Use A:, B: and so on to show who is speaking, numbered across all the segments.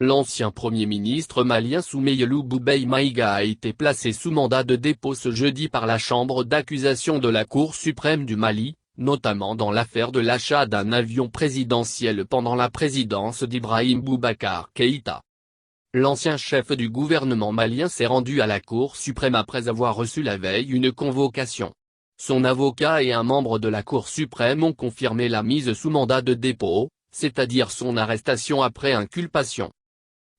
A: L'ancien Premier ministre malien Soumeylou Boubèye Maïga a été placé sous mandat de dépôt ce jeudi par la chambre d'accusation de la Cour suprême du Mali, notamment dans l'affaire de l'achat d'un avion présidentiel pendant la présidence d'Ibrahim Boubacar Keïta. L'ancien chef du gouvernement malien s'est rendu à la Cour suprême après avoir reçu la veille une convocation. Son avocat et un membre de la Cour suprême ont confirmé la mise sous mandat de dépôt, c'est-à-dire son arrestation après inculpation.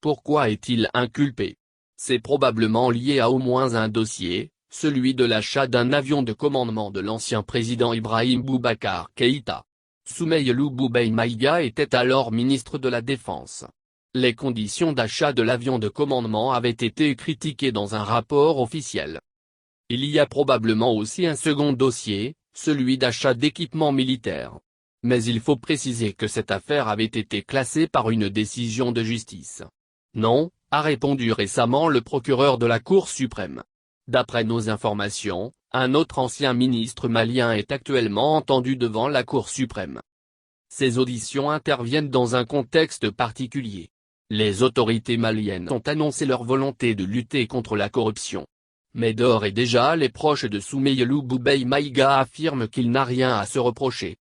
A: Pourquoi est-il inculpé? C'est probablement lié à au moins un dossier, celui de l'achat d'un avion de commandement de l'ancien président Ibrahim Boubacar Keïta. Soumeylou Boubèye Maïga était alors ministre de la Défense. Les conditions d'achat de l'avion de commandement avaient été critiquées dans un rapport officiel. Il y a probablement aussi un second dossier, celui d'achat d'équipements militaires. Mais il faut préciser que cette affaire avait été classée par une décision de justice. Non, a répondu récemment le procureur de la Cour suprême. D'après nos informations, un autre ancien ministre malien est actuellement entendu devant la Cour suprême. Ces auditions interviennent dans un contexte particulier. Les autorités maliennes ont annoncé leur volonté de lutter contre la corruption. Mais d'ores et déjà les proches de Soumeylou Boubèye Maïga affirment qu'il n'a rien à se reprocher.